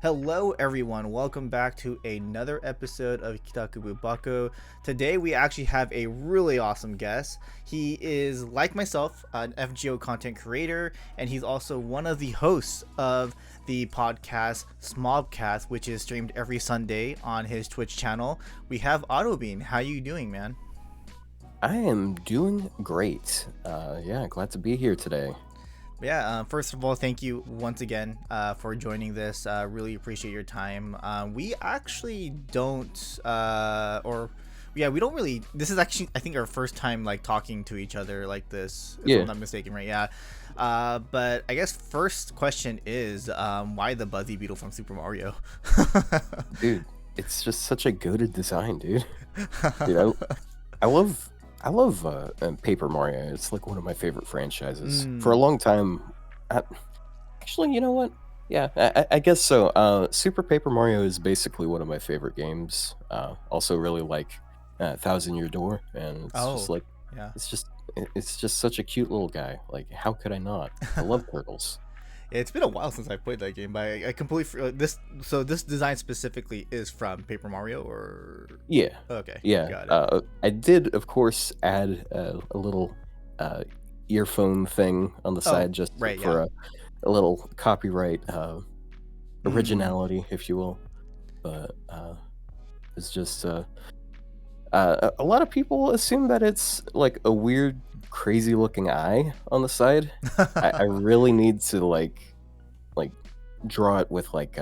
Hello, everyone. Welcome back to another episode of KITAKUBU BAKO. Today, we actually have a really awesome guest. He is, like myself, an FGO content creator, and he's also one of the hosts of the podcast Smobcast, which is streamed every Sunday on his Twitch channel. We have Ottobean. How you doing, man? I am doing great. Glad to be here today. Yeah, first of all, thank you once again for joining this. Really appreciate your time. We actually don't, we don't really. This is actually, I think, our first time like talking to each other like this, if I'm Yeah, not mistaken, right? Yeah. But I guess first question is, why the Buzzy Beetle from Super Mario? dude, it's just such a goated design, dude. Dude, I love, Paper Mario. It's like one of my favorite franchises. For a Mm, long time, actually, you know what? Yeah, I guess so. Super Paper Mario is basically one of my favorite games. Also, really like Thousand Year Door, and it's just oh, like, yeah. it's just such a cute little guy. Like, how could I not? I love turtles. It's been a while since I played that game, but I completely this. So this design specifically is from Paper Mario, or Yeah, okay, yeah. got it. I did, of course, add a little uh, earphone thing on the Oh, side just right, yeah. for a little copyright Mm, originality, if you will. But it's just a lot of people assume that it's like a weird, crazy looking eye on the side. I really need to like draw it with like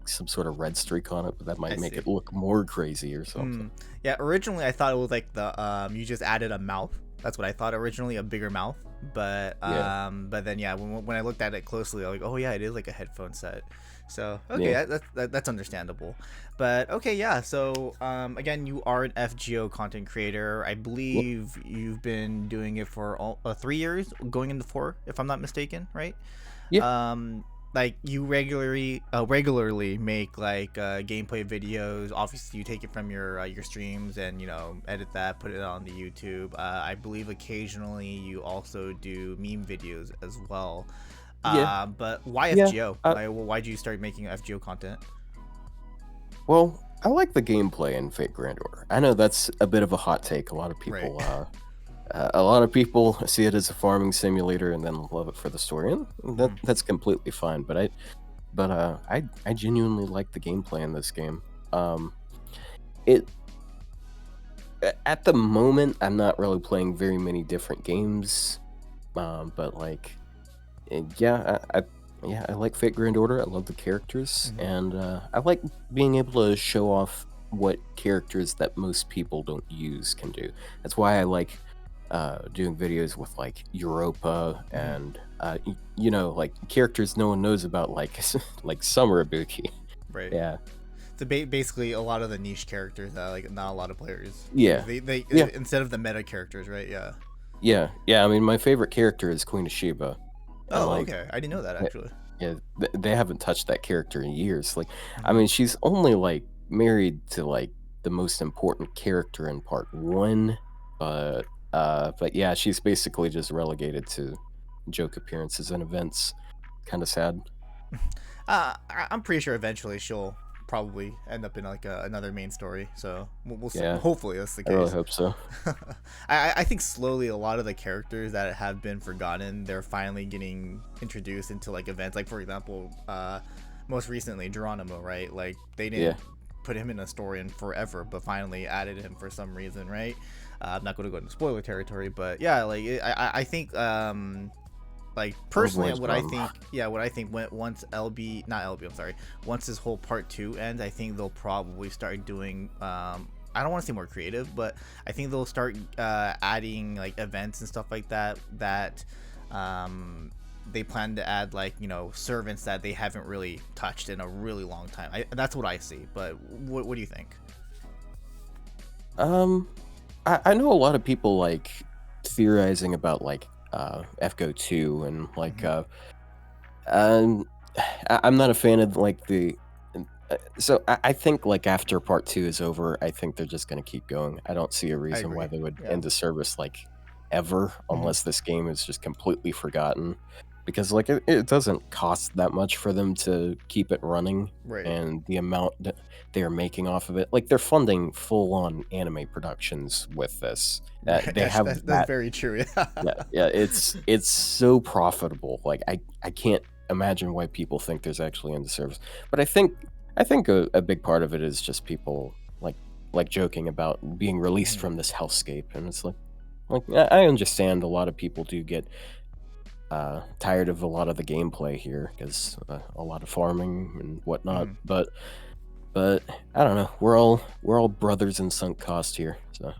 some sort of red streak on it, but that I might make see. it look more crazy or something. Mm, yeah. Originally, I thought it was like the you just added a mouth. That's what I thought originally, a bigger mouth. Yeah, But then yeah, when I looked at it closely, I was like, oh yeah, it is like a headphone set. So okay, yeah. that's understandable. But okay, yeah. So again, you are an FGO content creator. I Yep. believe you've been doing it for 3 years, going into four, if I'm not mistaken, right? Yeah. um like you regularly make like gameplay videos. Obviously you take it from your streams and edit that, put it on the YouTube. I believe occasionally you also do meme videos as well. Yeah. But why Yeah. FGO? Like, why'd you start making FGO content? Well, I like the gameplay in Fate Grand Order. I know that's a bit of a hot take. Right. A lot of people see it as a farming simulator and then love it for the story, and Hmm. that's completely fine. I genuinely like the gameplay in this game. Um, it at the moment, I'm not really playing very many different games. But like, yeah, I like Fate Grand Order. I love the characters, Hmm. and I like being able to show off what characters that most people don't use can do. That's why I like doing videos with like Europa Hmm. and like characters no one knows about, like like Summer Ibuki. Right. Yeah, So basically a lot of the niche characters that like not a lot of players use. yeah, They yeah, instead of the meta characters, right? Yeah. yeah. I mean, my favorite character is Queen of Sheba, and Oh, like, okay. I didn't know that eh, actually. yeah, they haven't touched that character in years. Like, I Hmm. mean, she's only like married to like the most important character in part one, but yeah, she's basically just relegated to joke appearances and events. Kind of sad. I'm pretty sure eventually she'll probably end up in like another main story. So we'll see. Yeah, Hopefully that's the I really case. hope so. I think slowly a lot of the characters that have been forgotten, they're finally getting introduced into like events. Like for example, most recently Geronimo, right? Like they Yeah, didn't put him in a story in forever, but finally added him for some reason, right? I'm not going to go into spoiler territory, but yeah, like I think like personally Overlord's what I Drum. think, yeah, what I think, when once LB not LB I'm sorry, once this whole part 2 ends, I think they'll probably start doing I don't want to say more creative, but I think they'll start adding like events and stuff like that they plan to add, like, servants that they haven't really touched in a really long time. That's what I see, but what do you think? Um, I know a lot of people like theorizing about like FGO 2 and like Hmm. um I'm not a fan of like I think like after part 2 is over, I think they're just going to keep going. I don't see a I reason why agree. they would Yeah. end the service like ever Hmm. unless this game is just completely forgotten. because like it doesn't cost that much for them to keep it running, Right. and the amount that they are making off of it, like they're funding full-on anime productions with this. Right. They have That's that. very true. Yeah. Yeah, it's so profitable. Like I can't imagine why people think there's actually end service. But I think a big part of it is just people like joking about being released Mhm. from this hellscape, and it's like I understand a lot of people do get tired of a lot of the gameplay here because a lot of farming and whatnot. Mhm. But I don't know. We're all brothers in sunk cost here. So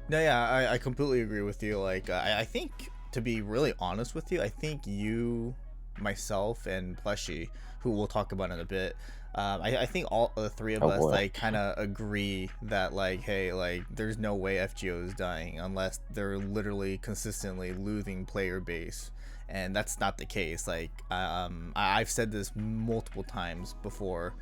No, yeah, I completely agree with you. Like, I think, to be really honest with you, I think you, myself, and Plushy, who we'll talk about in a bit, I think all the three of oh us, boy, like, kind of agree that, like, hey, like, there's no way FGO is dying unless they're literally consistently losing player base. And that's not the case. Like, I've said this multiple times before.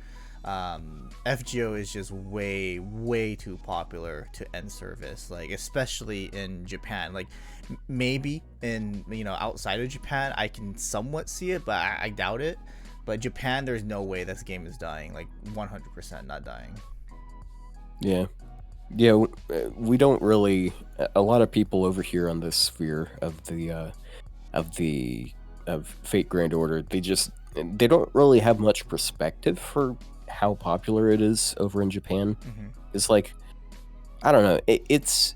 FGO is just way too popular to end service, like especially in Japan. Like maybe in outside of Japan I can somewhat see it, but I doubt it. But Japan, there's no way this game is dying, like 100% not dying. yeah. Yeah, we don't really. A lot of people over here on this sphere of the of Fate Grand Order, they don't really have much perspective for how popular it is over in Japan. Hmm. It's like I don't know. It's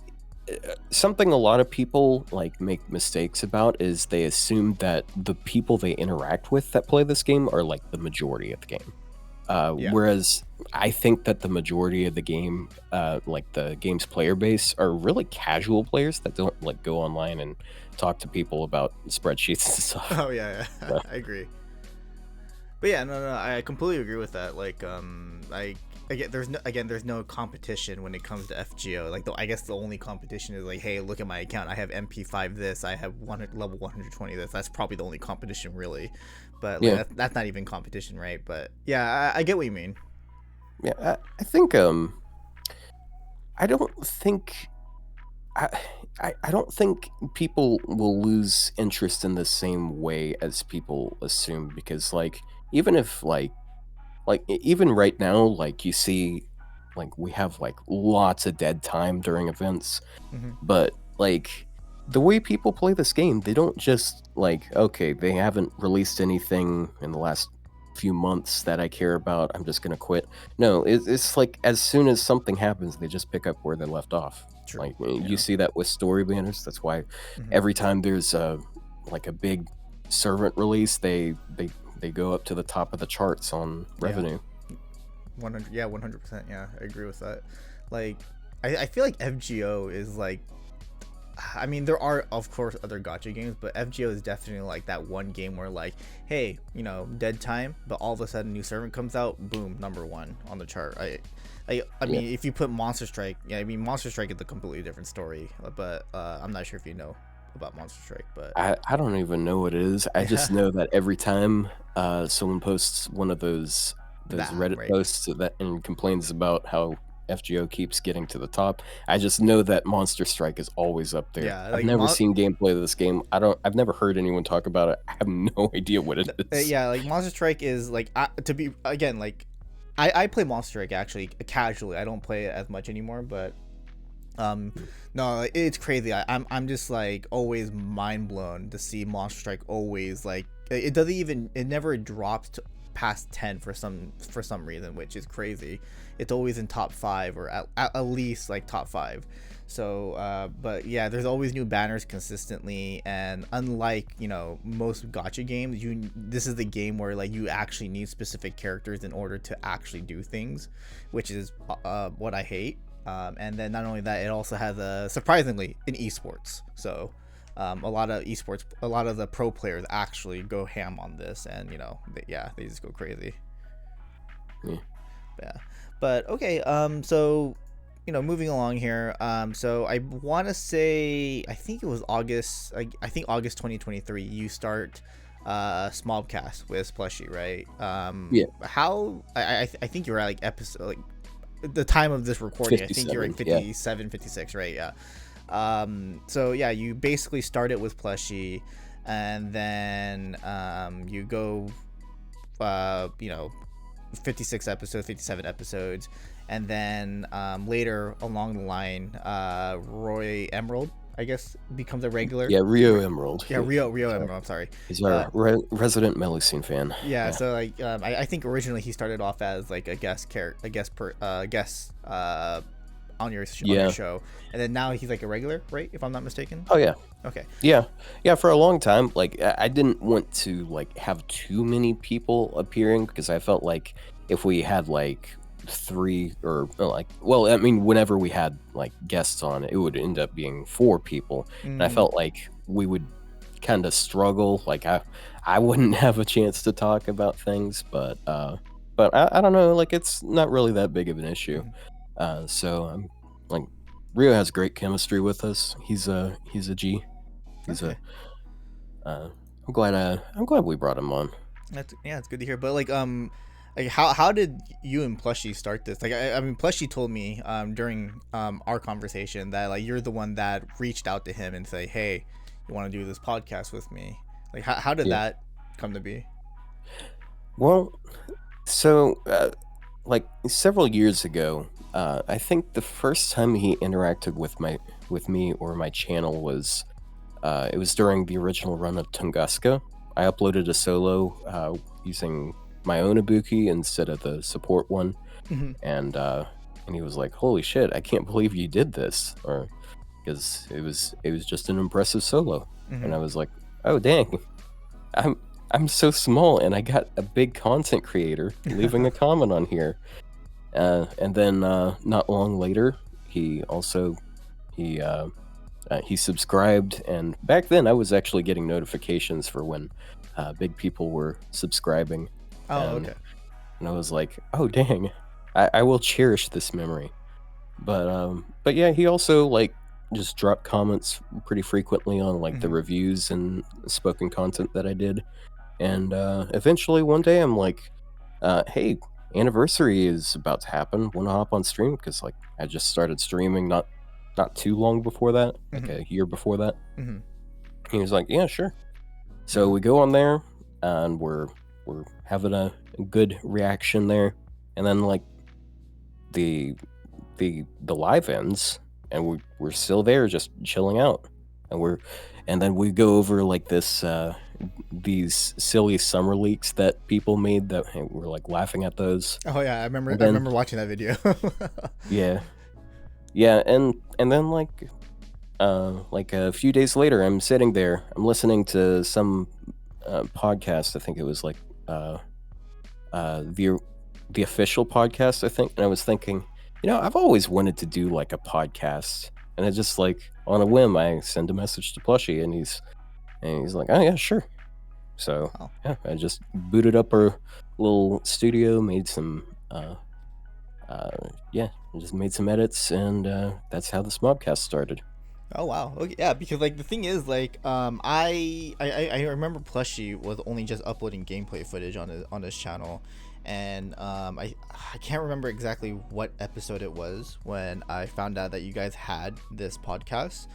something a lot of people like make mistakes about is they assume that the people they interact with that play this game are like the majority of the game. Yeah. Whereas I think that the majority of the game, like the game's player base, are really casual players that don't like go online and talk to people about spreadsheets and stuff. Oh yeah, yeah. So, I agree. But yeah, no, I completely agree with that. Like, there's no competition when it comes to FGO. Like, I guess the only competition is like, hey, look at my account. I have MP5 this. I have level 120 this. That's probably the only competition really. But like, yeah, that's not even competition, right? But yeah, I get what you mean. yeah. I think I don't think I, I don't think people will lose interest in the same way as people assume because like even if even right now like you see like we have like lots of dead time during events, Hmm. but like the way people play this game, they don't just like okay, they haven't released anything in the last few months that I care about, I'm just gonna quit. No, it's like as soon as something happens they just pick up where they left off. True. Like you Yeah. see that with story banners. That's why Hmm. every time there's a big servant release, they go up to the top of the charts on Yeah. revenue. 100. Yeah. 100%. Yeah. I agree with that. Like, I feel like FGO is like, I mean, there are of course other gacha games, but FGO is definitely like that one game where like, hey, dead time, but all of a sudden new servant comes out, boom, #1 on the chart. I Yeah. mean, if you put Monster Strike, yeah, I mean Monster Strike is a completely different story, but I'm not sure if you know about Monster Strike, but I don't even know what it is. I yeah, just know that every time someone posts one of those that Reddit right, posts that and complains about how FGO keeps getting to the top, I just know that Monster Strike is always up there. yeah, I've like never seen gameplay of this game. I've never heard anyone talk about it. I have no idea what it is. yeah, like Monster Strike is like to be again like. I play Monster Strike actually casually. I don't play it as much anymore, but Um, no, like, it's crazy. I'm just like always mind blown to see Monster Strike always like it doesn't even it never drops to past 10 for some reason, which is crazy. It's always in top 5 or at least like top 5. So but yeah, there's always new banners consistently, and unlike most gacha games, this is the game where like you actually need specific characters in order to actually do things, which is what I hate. And then not only that, it also has surprisingly an esports. So a lot of esports, a lot of the pro players actually go ham on this, and they just go crazy. Yeah. Yeah, but okay. So moving along here. So I want to say I think it was August. I think August 2023. You start Smobcast with Plushy, right? Yeah, How I think you're at like episode like the time of this recording. I think you're 57. like Yeah. 57, 56, right? Yeah. So yeah, you basically started with Plushy, and then you go, you know, 56 episodes, 57 episodes, and then later along the line, Roy Emerald, I guess, becomes a regular. Yeah, Rio Emerald. Yeah, Rio Emerald. I'm sorry. He's our resident Melusine fan. Yeah, Yeah. so like I think originally he started off as like a guest on your Yeah. show, and then now he's like a regular, right? If I'm not mistaken. Oh yeah. Okay. Yeah. Yeah. For a long time, like I didn't want to like have too many people appearing because I felt like if we had like three or like, well, I mean, whenever we had like guests on, it would end up being four people, and I felt like we would kind of struggle. Like I wouldn't have a chance to talk about things, but I don't know. Like it's not really that big of an issue. So I'm like, Rio has great chemistry with us. He's a G. He's Okay. I'm glad we brought him on. It's good to hear. But like how did you and Plushie start this? Like I mean, Plushie told me during our conversation that like you're the one that reached out to him and say, hey, you want to do this podcast with me? Like how did that come to be? Well, so like several years ago, I think the first time he interacted with me or my channel was it was during the original run of Tunguska. I uploaded a solo using my own Ibuki instead of the support one, and he was like, "Holy shit! I can't believe you did this!" Or because it was just an impressive solo, and I was like, "Oh dang, I'm so small, and I got a big content creator leaving a comment on here." And then not long later, he subscribed, and back then I was actually getting notifications for when big people were subscribing. Oh, and, okay. And I was like, oh dang, I will cherish this memory. But yeah, he also like just dropped comments pretty frequently on like the reviews and spoken content that I did. And eventually one day I'm like, hey, anniversary is about to happen. Want to hop on stream? Because like I just started streaming not too long before that, like a year before that. He was like, yeah, sure. So we go on there, and we're having a good reaction there, and then like the live ends, and we're still there, just chilling out, and then we go over like this these silly summer leaks that people made that we're like laughing at those. Oh yeah, I remember watching that video. Yeah, and then like a few days later, I'm sitting there, I'm listening to some podcast. I think it was like the official podcast, I think, and I was thinking, I've always wanted to do like a podcast, and I just like on a whim, I send a message to Plushie, and he's like, oh yeah, sure. So yeah, I just booted up our little studio, made some just made some edits, and that's how the Smobcast started. Oh wow. Okay, yeah, because like the thing is like I remember Plushie was only just uploading gameplay footage on his channel, and I can't remember exactly what episode it was when I found out that you guys had this podcast.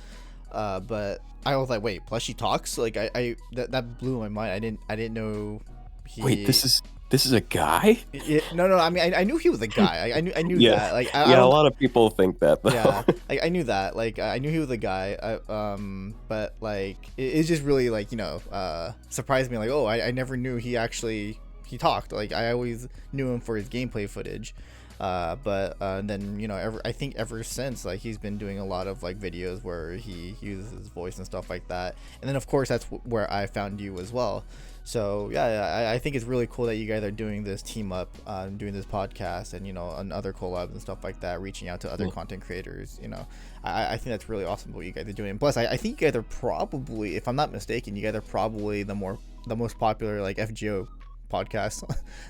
But I was like, wait, Plushie talks? Like that blew my mind. I didn't know Wait, this is a guy? No. I mean, I knew he was a guy. I knew Yeah. that. Like, a lot of people think that. Though. Yeah, I knew that. Like, I knew he was a guy. But like, it's just really like surprised me. Like, oh, I never knew he talked. Like, I always knew him for his gameplay footage. But then I think ever since, like, he's been doing a lot of like videos where he uses his voice and stuff like that. And then of course that's where I found you as well. So yeah, I think it's really cool that you guys are doing this team up, doing this podcast, and on other collabs and stuff like that, reaching out to other content creators. I think that's really awesome what you guys are doing. Plus, I think you guys are probably, if I'm not mistaken, you guys are probably the most popular like FGO podcast.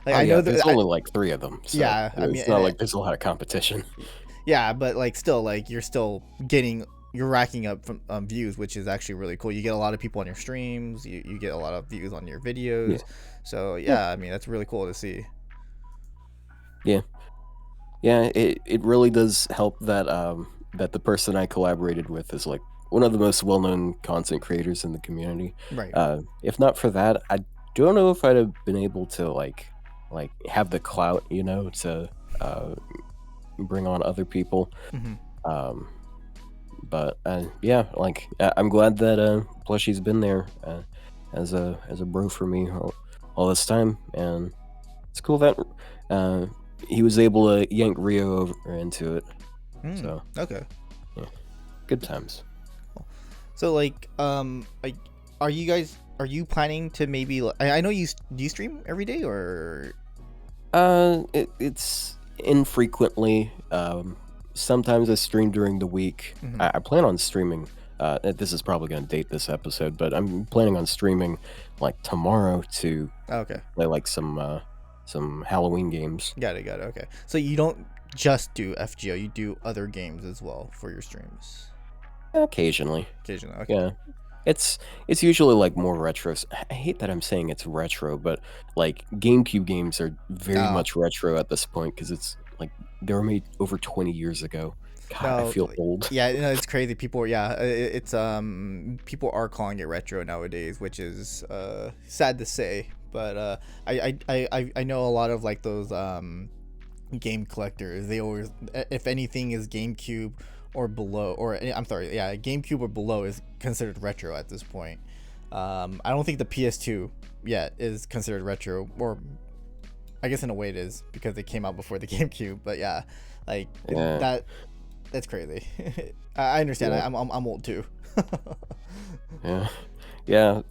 Like, I know there's only like 3 of them. So yeah, I mean, it's not like there's a lot of competition. Yeah, but like still, like you're racking up views, which is actually really cool. You get a lot of people on your streams, you get a lot of views on your videos. So yeah, I mean, that's really cool to see. Yeah, it really does help that that the person I collaborated with is like one of the most well-known content creators in the community. Right. If not for that, I don't know if I'd have been able to like have the clout, to bring on other people. Hmm. Um, but yeah, like I'm glad that Plushy's been there as a bro for me all this time, and it's cool that uh, he was able to yank Rio over into it. So Okay. yeah, good times. So like, are you planning to maybe? I know do you stream every day or? It's infrequently. Sometimes I stream during the week. Mhm. I plan on streaming. This is probably going to date this episode, but I'm planning on streaming like tomorrow to Okay. play like some Halloween games. Got it. Got it. Okay. So you don't just do FGO, you do other games as well for your streams. Occasionally, Occasionally. Okay. yeah. It's usually like more retro. I hate that I'm saying it's retro, but like GameCube games are very Oh, much retro at this point because it's like they were made over 20 years ago. God, I no. feel old. Yeah, it's crazy. People, yeah, it's people are calling it retro nowadays, which is sad to say. But I know a lot of like those game collectors. They always, if anything is GameCube or below, or I'm sorry, yeah, GameCube or below is considered retro at this point. I don't think the PS2 yet is considered retro, or I guess in a way it is because it came out before the GameCube. But yeah, like Yeah, that's crazy. I understand. yeah, I'm old too. yeah, yeah.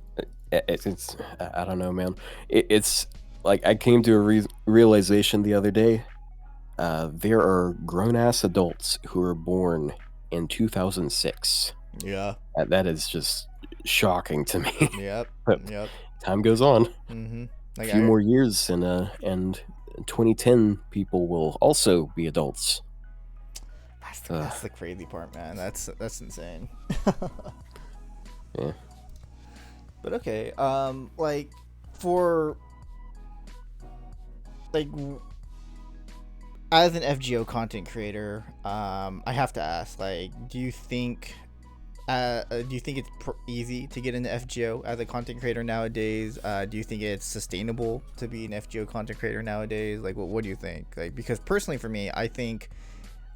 It's I don't know, man. It's like I came to a realization the other day. There are grown ass adults who were born in 2006. Yeah. That is just shocking to me. Yep. But Yep. time goes on. Mhm. A Like few more years, and 2010 people will also be adults. that's the crazy part, man. That's insane. Yeah. But okay, like for like as an FGO content creator, I have to ask, like, do you think it's easy to get into FGO as a content creator nowadays? Do you think it's sustainable to be an FGO content creator nowadays? Like, what do you think? Like, because personally for me, I think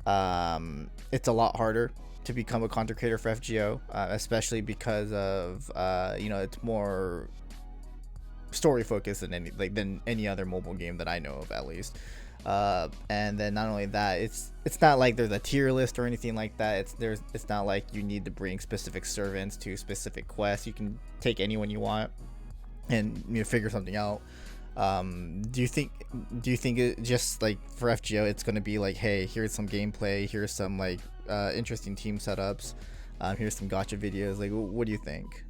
it's a lot harder to become a content creator for FGO, especially because of it's more story focused than any other mobile game that I know of, at least. And then not only that, it's not like there's a tier list or anything like that. It's not like you need to bring specific servants to specific quests. You can take anyone you want and figure something out. Do you think it just like for FGO it's going to be like, hey, here's some gameplay, here's some like interesting team setups, here's some gotcha videos, like what do you think?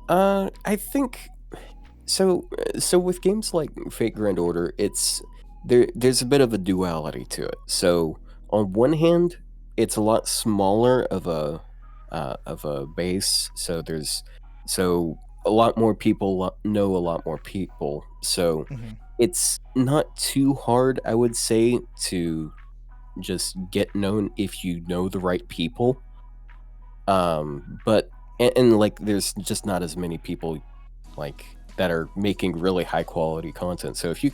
I think so. So with games like Fate Grand Order, there's a bit of a duality to it. So on one hand, it's a lot smaller of a base. So a lot more people know a lot more people. So Hmm. it's not too hard, I would say, to just get known if you know the right people. But and like there's just not as many people like that are making really high quality content. So if you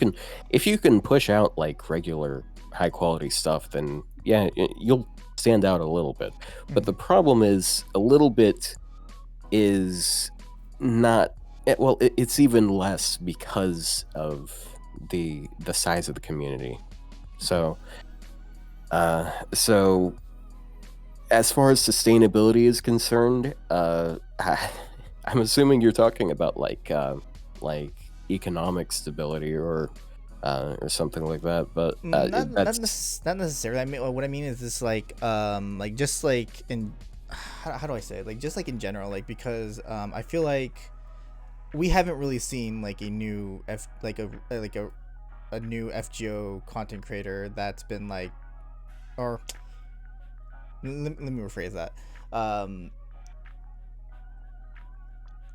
can push out like regular high quality stuff, then yeah, you'll stand out a little bit. But Hmm. the problem is a little bit is not well, it's even less because of the size of the community. Okay. So as far as sustainability is concerned, I'm assuming you're talking about like economic stability or something like that. But Not necessarily. I mean, what I mean is this like just like in how do I say it? Like just like in general, like because I feel like we haven't really seen like a new a new FGO content creator that's been like, or let me rephrase that. Um,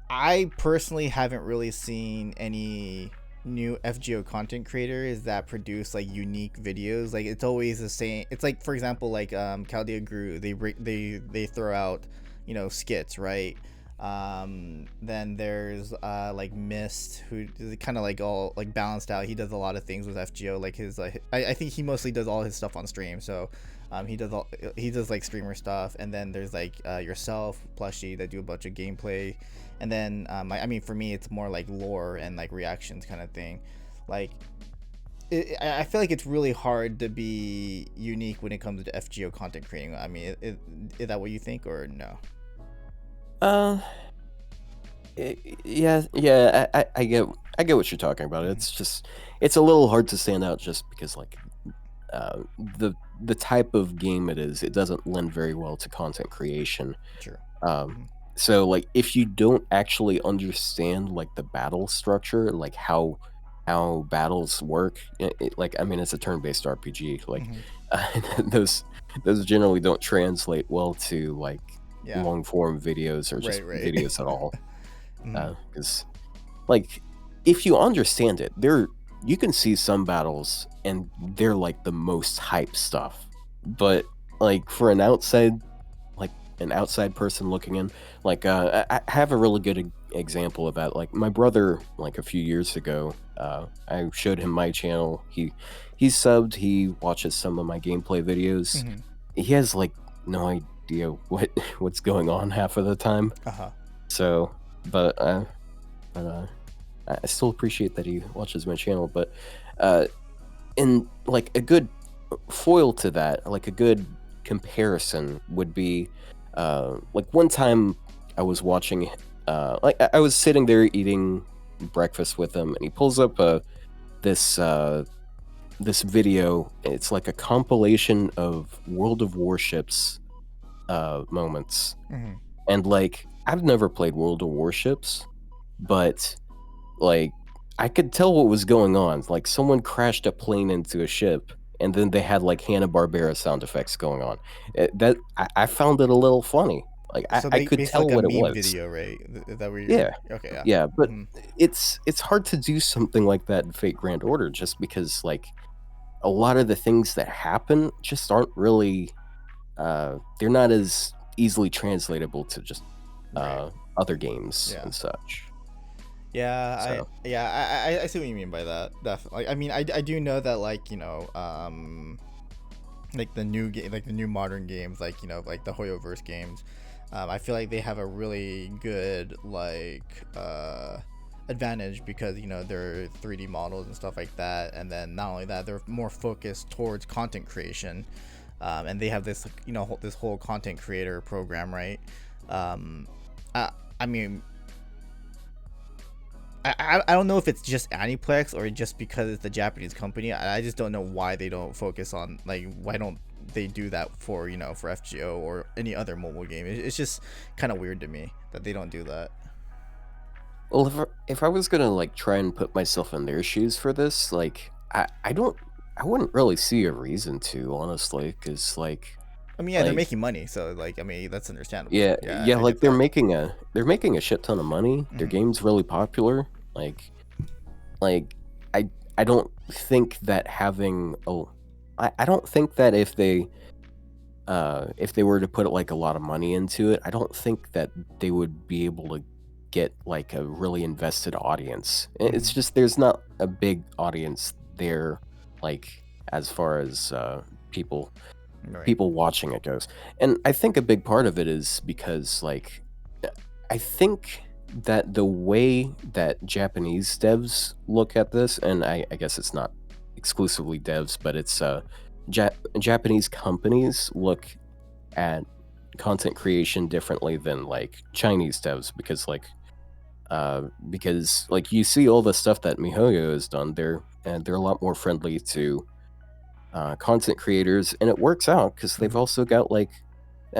I personally haven't really seen any. new FGO content creators that produce like unique videos. Like it's always the same. It's like, for example, like Caldia Gru, they throw out, skits, right? Then there's like Mist, who is kind of like all like balanced out. He does a lot of things with FGO. Like his I think he mostly does all his stuff on stream. So he does like streamer stuff. And then there's like yourself, Plushy, that do a bunch of gameplay. And then I mean, for me, it's more like lore and like reactions kind of thing. Like I feel like it's really hard to be unique when it comes to FGO content creating. I mean, is that what you think, or no? Uh, yeah. I get what you're talking about. Mhm. It's just it's a little hard to stand out just because like uh, the the type of game it is, it doesn't lend very well to content creation. True. Um, Mhm. so like if you don't actually understand like the battle structure, like how battles work, like I mean it's a turn-based RPG, like Mhm. those those generally don't translate well to like Yeah. long form videos or just Right. Right. videos at all. Mhm. Because like if you understand it, there you can see some battles and they're like the most hype stuff, but like for like an outside person looking in, like I have a really good example of that. Like my brother, like a few years ago, I showed him my channel. He's subbed. He watches some of my gameplay videos. Mhm. He has like no idea what's going on half of the time. Uh huh. So, but I still appreciate that he watches my channel. But uh, in like a good foil to that, like a good comparison would be like one time I was watching like I was sitting there eating breakfast with him and he pulls up this this video. It's like a compilation of World of Warships moments. Mhm. And like I've never played World of Warships, but like I could tell what was going on. Like someone crashed a plane into a ship, and then they had like Hanna-Barbera sound effects going on. That I found it a little funny. Like So I they could basically tell like a what it meme was. video, right? Is that where you're? Yeah, Okay. Yeah. yeah, but Mhm. it's hard to do something like that in Fate Grand Order just because like a lot of the things that happen just aren't really they're not as easily translatable to just Right. other games Yeah. and such. Yeah, So I see what you mean by that. Definitely. I mean, I do know that, like, like like the new modern games, like, like the Hoyoverse games. I feel like they have a really good like advantage because they're 3D models and stuff like that, and then not only that, they're more focused towards content creation, and they have this this whole content creator program, right? Um, I mean, I don't know if it's just Aniplex or just because it's the Japanese company. I just don't know why they don't focus on, like, why don't they do that for for FGO or any other mobile game. It's just kind of weird to me that they don't do that. well, if I was gonna like try and put myself in their shoes for this, like I wouldn't really see a reason to honestly, because I mean, yeah, they're like making money, so like, I mean, that's understandable. yeah Yeah, yeah I like get that. they're making a shit ton of money. Their Hmm. game's really popular. Like I don't think that having I don't think that if they were to put like a lot of money into it, I don't think that they would be able to get like a really invested audience. It's Hmm. just there's not a big audience there, like as far as people Right. people watching it goes. And I think a big part of it is because like I think that the way that Japanese devs look at this, and I guess it's not exclusively devs, but it's Japanese companies look at content creation differently than like Chinese devs because like you see all the stuff that MiHoYo has done, they're a lot more friendly to content creators, and it works out because they've Hmm. also got like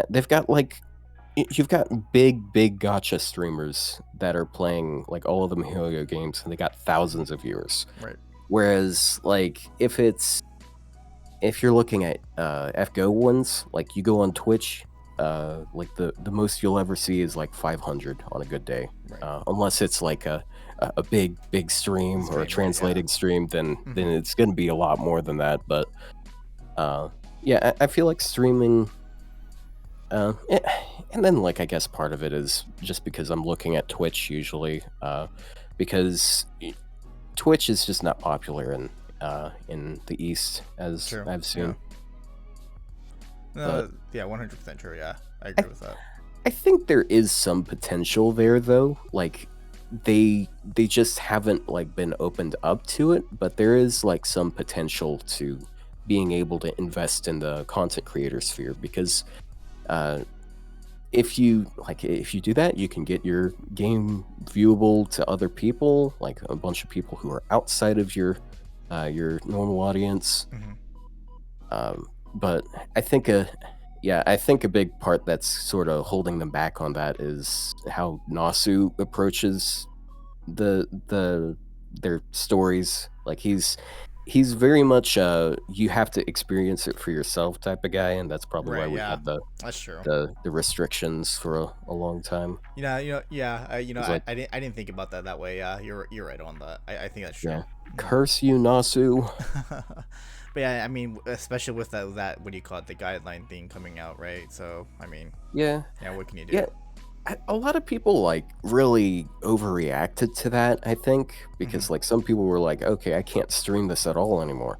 they've got like you've got big gotcha streamers that are playing like all of the MiHoYo games, and they got thousands of viewers. Right. Whereas like if you're looking at FGO ones, like you go on Twitch, like the most you'll ever see is like 500 on a good day, Right. unless it's like a a big stream or a Stream, right? Yeah. translated stream, then Mhm. it's going to be a lot more than that. But yeah, I feel like streaming. Eh, and then, like, I guess part of it is just because I'm looking at Twitch usually, because Twitch is just not popular in the East, as True. I've Yeah. seen. But No. Yeah. 100% true. Yeah. I I agree with that. I think there is some potential there, though. Like, they just haven't like been opened up to it, but there is like some potential to being able to invest in the content creator sphere because uh, if you do that, you can get your game viewable to other people, like a bunch of people who are outside of your normal audience. Hmm. But I think I think a big part that's sort of holding them back on that is how Nasu approaches the their stories. Like he's very much you have to experience it for yourself type of guy, and that's probably why Right. we Yeah. had That's true. the restrictions for a long time. Yeah. It's like, I didn't think about that way. Yeah, you're right on that. I think that's true. yeah, curse you, Nasu. But yeah, I mean, especially with that what do you call it, the guideline thing coming out, right? So I mean, Yeah, yeah, what can you do? yeah. A lot of people like really overreacted to that, I think, Hmm. because like some people were like, okay, I can't stream this at all anymore.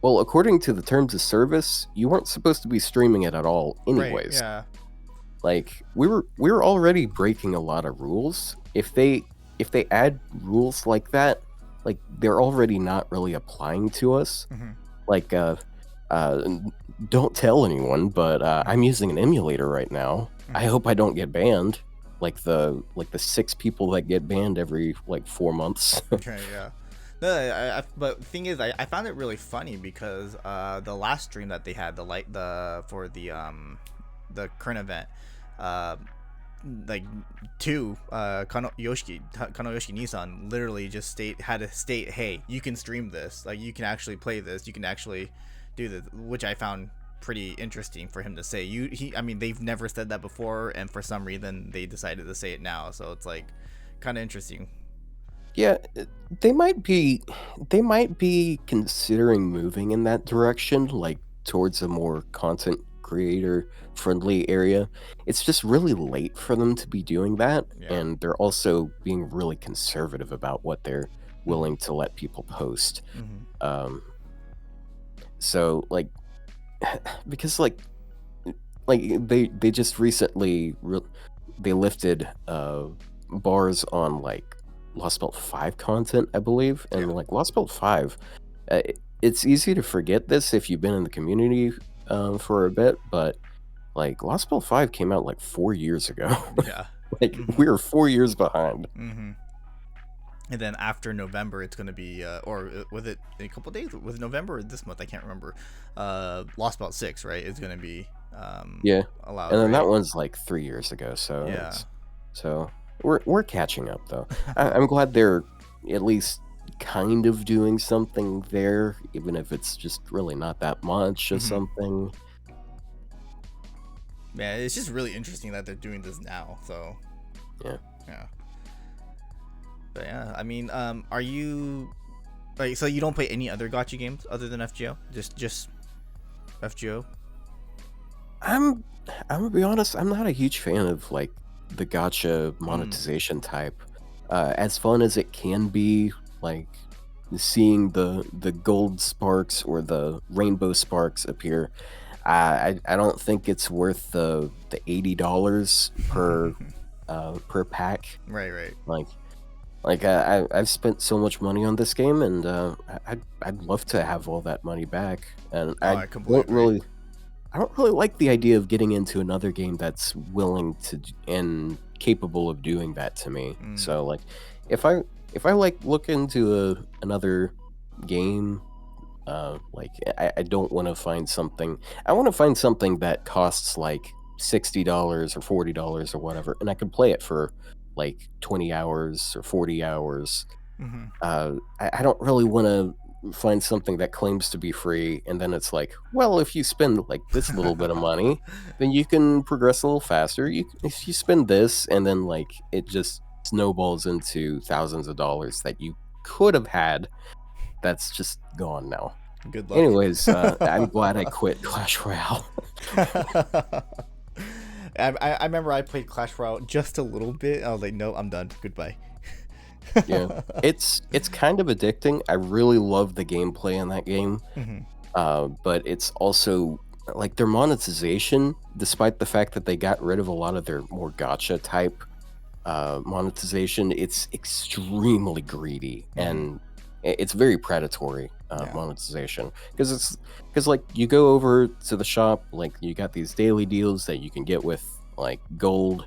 Well, according to the terms of service, you weren't supposed to be streaming it at all Right. anyways. Yeah. Like we were already breaking a lot of rules. If they add rules like that, like they're already not really applying to us. Hmm. Like uh don't tell anyone, but I'm Hmm. using an emulator right now. I Hmm. hope I don't get banned. Like the 6 people that get banned every like 4 months. Okay. Yeah. No, but the thing is, I found it really funny because the last stream that they had, the for the current event, uh, like Kano Yoshiki Nissan literally just had to state, hey, you can stream this, like you can actually play this, you can actually do this, which I found pretty interesting for him to say. I mean, they've never said that before, and for some reason they decided to say it now, so it's like kind of interesting. Yeah, they might be considering moving in that direction, like towards a more content creator friendly area. It's just really late for them to be doing that, Yeah. and they're also being really conservative about what they're Hmm. willing to let people post. Hmm. Um, so like because like they just recently they lifted bars on like Lost Belt 5 content, I believe, and Yeah. like Lost Belt 5, it's easy to forget this if you've been in the community for a bit, but like Lost Belt 5 came out like 4 years ago. Yeah. Like Hmm. we were 4 years behind. Hmm. And then after November, it's gonna be, or with it a couple days with November or this month, I can't remember. Lost About 6, right? Is gonna be Yeah, allowed, and then that right? one's like 3 years ago, so Yeah. it's so we're catching up though. I'm glad they're at least kind of doing something there, even if it's just really not that much of Hmm. something. Man, it's just really interesting that they're doing this now. So Yeah. yeah, but yeah, I mean, are you like, so you don't play any other gotcha games other than FGO? Just FGO? I'm I'm gonna be honest, I'm not a huge fan of like the gotcha Mm. monetization type. As fun as it can be, like seeing the gold sparks or the rainbow sparks appear, I don't think it's worth the $80 per pack. Right, right. Like I've spent so much money on this game, and I'd love to have all that money back. And Oh, I completely agree. I don't really like the idea of getting into another game that's willing to and capable of doing that to me. Mm. So like, if I like look into another game, like I don't want to find something. I want to find something that costs like $60 or $40 or whatever, and I can play it for like 20 hours or 40 hours. Hmm. I don't really want to find something that claims to be free, and then it's like, well, if you spend like this little bit of money, then you can progress a little faster. If you spend this, and then like it just snowballs into thousands of dollars that you could have had. That's just gone now. Good luck. Anyways, I'm glad I quit Clash Royale. I remember I played Clash Royale just a little bit. I was like, no, I'm done. Goodbye. Yeah, it's kind of addicting. I really love the gameplay in that game, but it's also like their monetization. Despite the fact that they got rid of a lot of their more gotcha type monetization, it's extremely greedy and it's very predatory monetization because like you go over to the shop, like you got these daily deals that you can get with like gold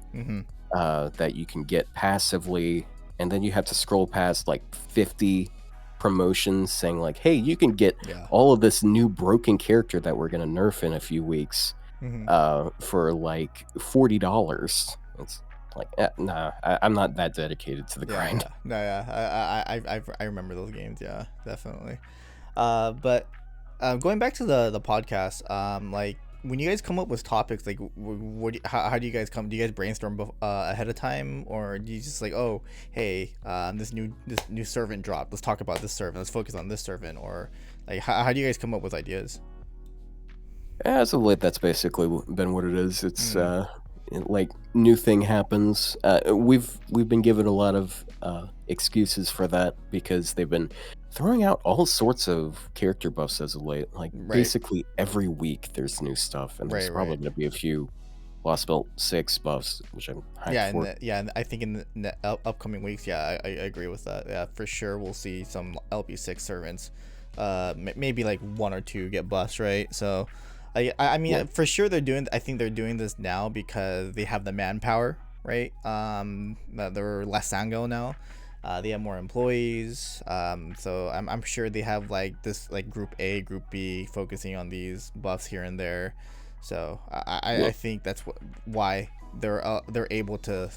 that you can get passively, and then you have to scroll past like 50 promotions saying like, hey, you can get all of this new broken character that we're going to nerf in a few weeks for like $40. It's like, nah, I'm not that dedicated to the grind. No, I remember those games. Yeah, definitely. But going back to the podcast, like when you guys come up with topics, like how do you guys come? Do you guys brainstorm ahead of time, or do you just like, oh, hey, this new servant dropped. Let's talk about this servant. Let's focus on this servant, or like how do you guys come up with ideas? As of late, that's basically been what it is. It's like new thing happens. We've been given a lot of excuses for that because they've been throwing out all sorts of character buffs as of late. Like basically every week there's new stuff, and there's probably going to be a few Lost Belt 6 buffs, which I'm hyped for. And I think in the upcoming weeks, I agree with that. Yeah, for sure we'll see some LP6 servants. Maybe like 1 or 2 get buffs, right? So I mean, for sure I think they're doing this now because they have the manpower, right? They're less Sango now. They have more employees. So I'm sure they have like this like group A, group B focusing on these buffs here and there. So I think that's why they're able to,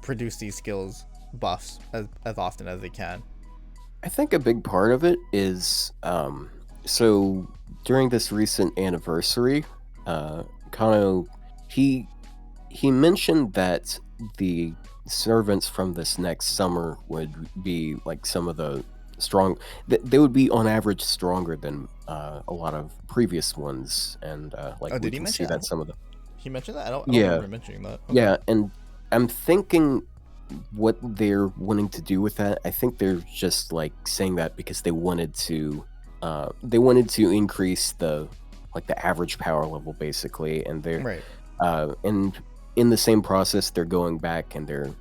produce these skills buffs as often as they can. I think a big part of it is so during this recent anniversary, Kano he mentioned that the servants from this next summer would be like some of the strong. They would be on average stronger than a lot of previous ones, and like we can see that some of the. He mentioned that. I don't remember mentioning that. Okay. Yeah, and I'm thinking what they're wanting to do with that. I think they're just like saying that because they wanted to increase the average power level basically, and they're and in the same process they're going back and they're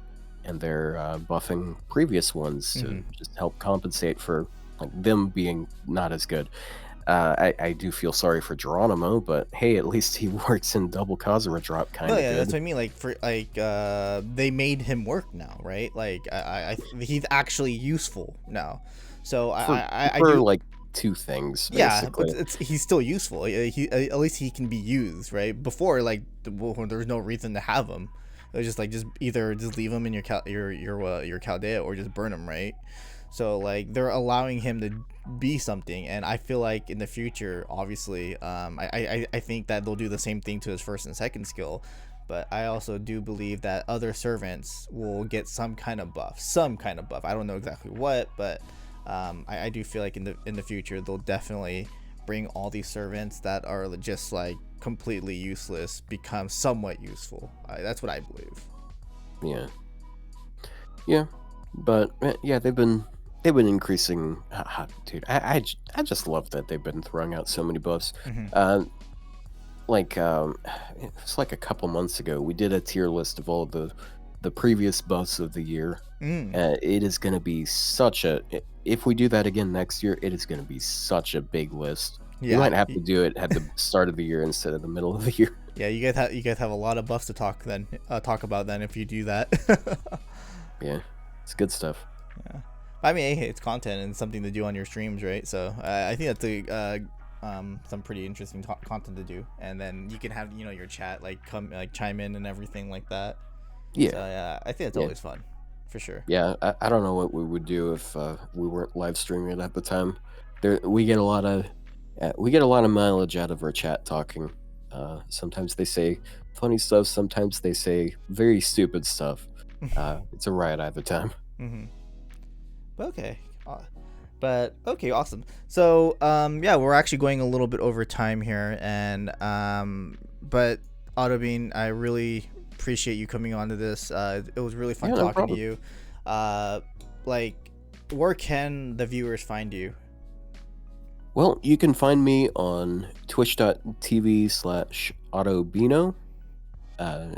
buffing previous ones to just help compensate for like them being not as good. I do feel sorry for Geronimo, but hey, at least he works in double Kazura drop kind of good. That's what I mean. Like they made him work now, right? Like he's actually useful now. So I do like 2 things. Basically. Yeah, he's still useful. He at least he can be used, right? Before, like, there's no reason to have him. It was just either leave him in your Chaldea or just burn him, right? So like they're allowing him to be something, and I feel like in the future, obviously, I think that they'll do the same thing to his first and second skill. But I also do believe that other servants will get some kind of buff. I don't know exactly what, but I do feel like in the future they'll definitely bring all these servants that are just like completely useless become somewhat useful. That's what I believe. Yeah, but yeah, they've been increasing. Dude, I just love that they've been throwing out so many buffs. It's like a couple months ago we did a tier list of all the previous buffs of the year. It is going to be if we do that again next year, it is going to be such a big list. You might have to do it at the start of the year instead of the middle of the year. Yeah, you guys have a lot of buffs to talk about then if you do that. Yeah, it's good stuff. Yeah, I mean, hey, it's content and something to do on your streams, right? So I think that's some pretty interesting content to do, and then you can have your chat chime in and everything like that. Yeah, so, I think it's always fun, for sure. Yeah, I don't know what we would do if we weren't live streaming it at the time. We get a lot of mileage out of our chat talking. Sometimes they say funny stuff, sometimes they say very stupid stuff. It's a riot either time. Mm-hmm. Okay. But okay, awesome. So yeah, we're actually going a little bit over time here, and but Ottobean, I really appreciate you coming on to this. It was really fun Yeah, no talking to problem. you. Like, where can the viewers find you? Well, you can find me on twitch.tv/Ottobeano.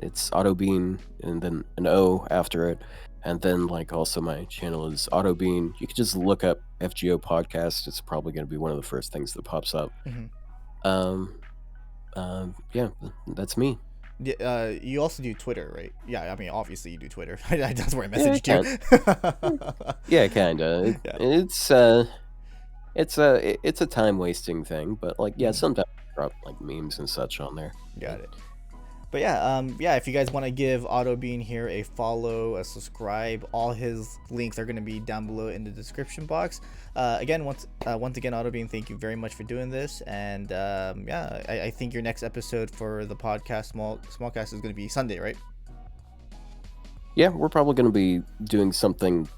It's Ottobean and then an O after it. And then, like, also my channel is Ottobean. You can just look up FGO podcast. It's probably going to be one of the first things that pops up. Mm-hmm. Um, yeah, that's me. You also do Twitter, right? Yeah, I mean, obviously you do Twitter. That's where I Yeah, messaged you. yeah, kinda. Yeah. It's a time wasting thing, but like, yeah, sometimes I drop like memes and such on there. Got it. But yeah, yeah, if you guys want to give Ottobean here a follow, a subscribe, all his links are going to be down below in the description box. Again, once again, Ottobean, thank you very much for doing this. And yeah, I think your next episode for the podcast, Smallcast, is going to be Sunday, right? Yeah, we're probably going to be doing something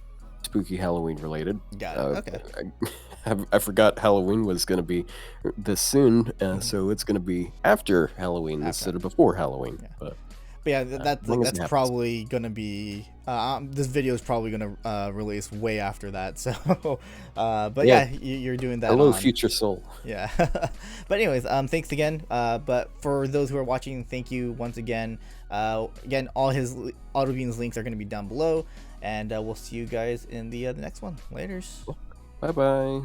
spooky Halloween related. Got it. Okay. I forgot Halloween was going to be this soon, so it's going to be after Halloween instead of before Halloween. Yeah. But yeah, as long as that's it happens. probably gonna be. This video is probably gonna release way after that. So, but yeah, you're doing that. Hello, future soul. Yeah. But anyways, thanks again. But for those who are watching, thank you once again. Again, all his Ottobean's links are gonna be down below, and we'll see you guys in the next one. Laters. Bye bye.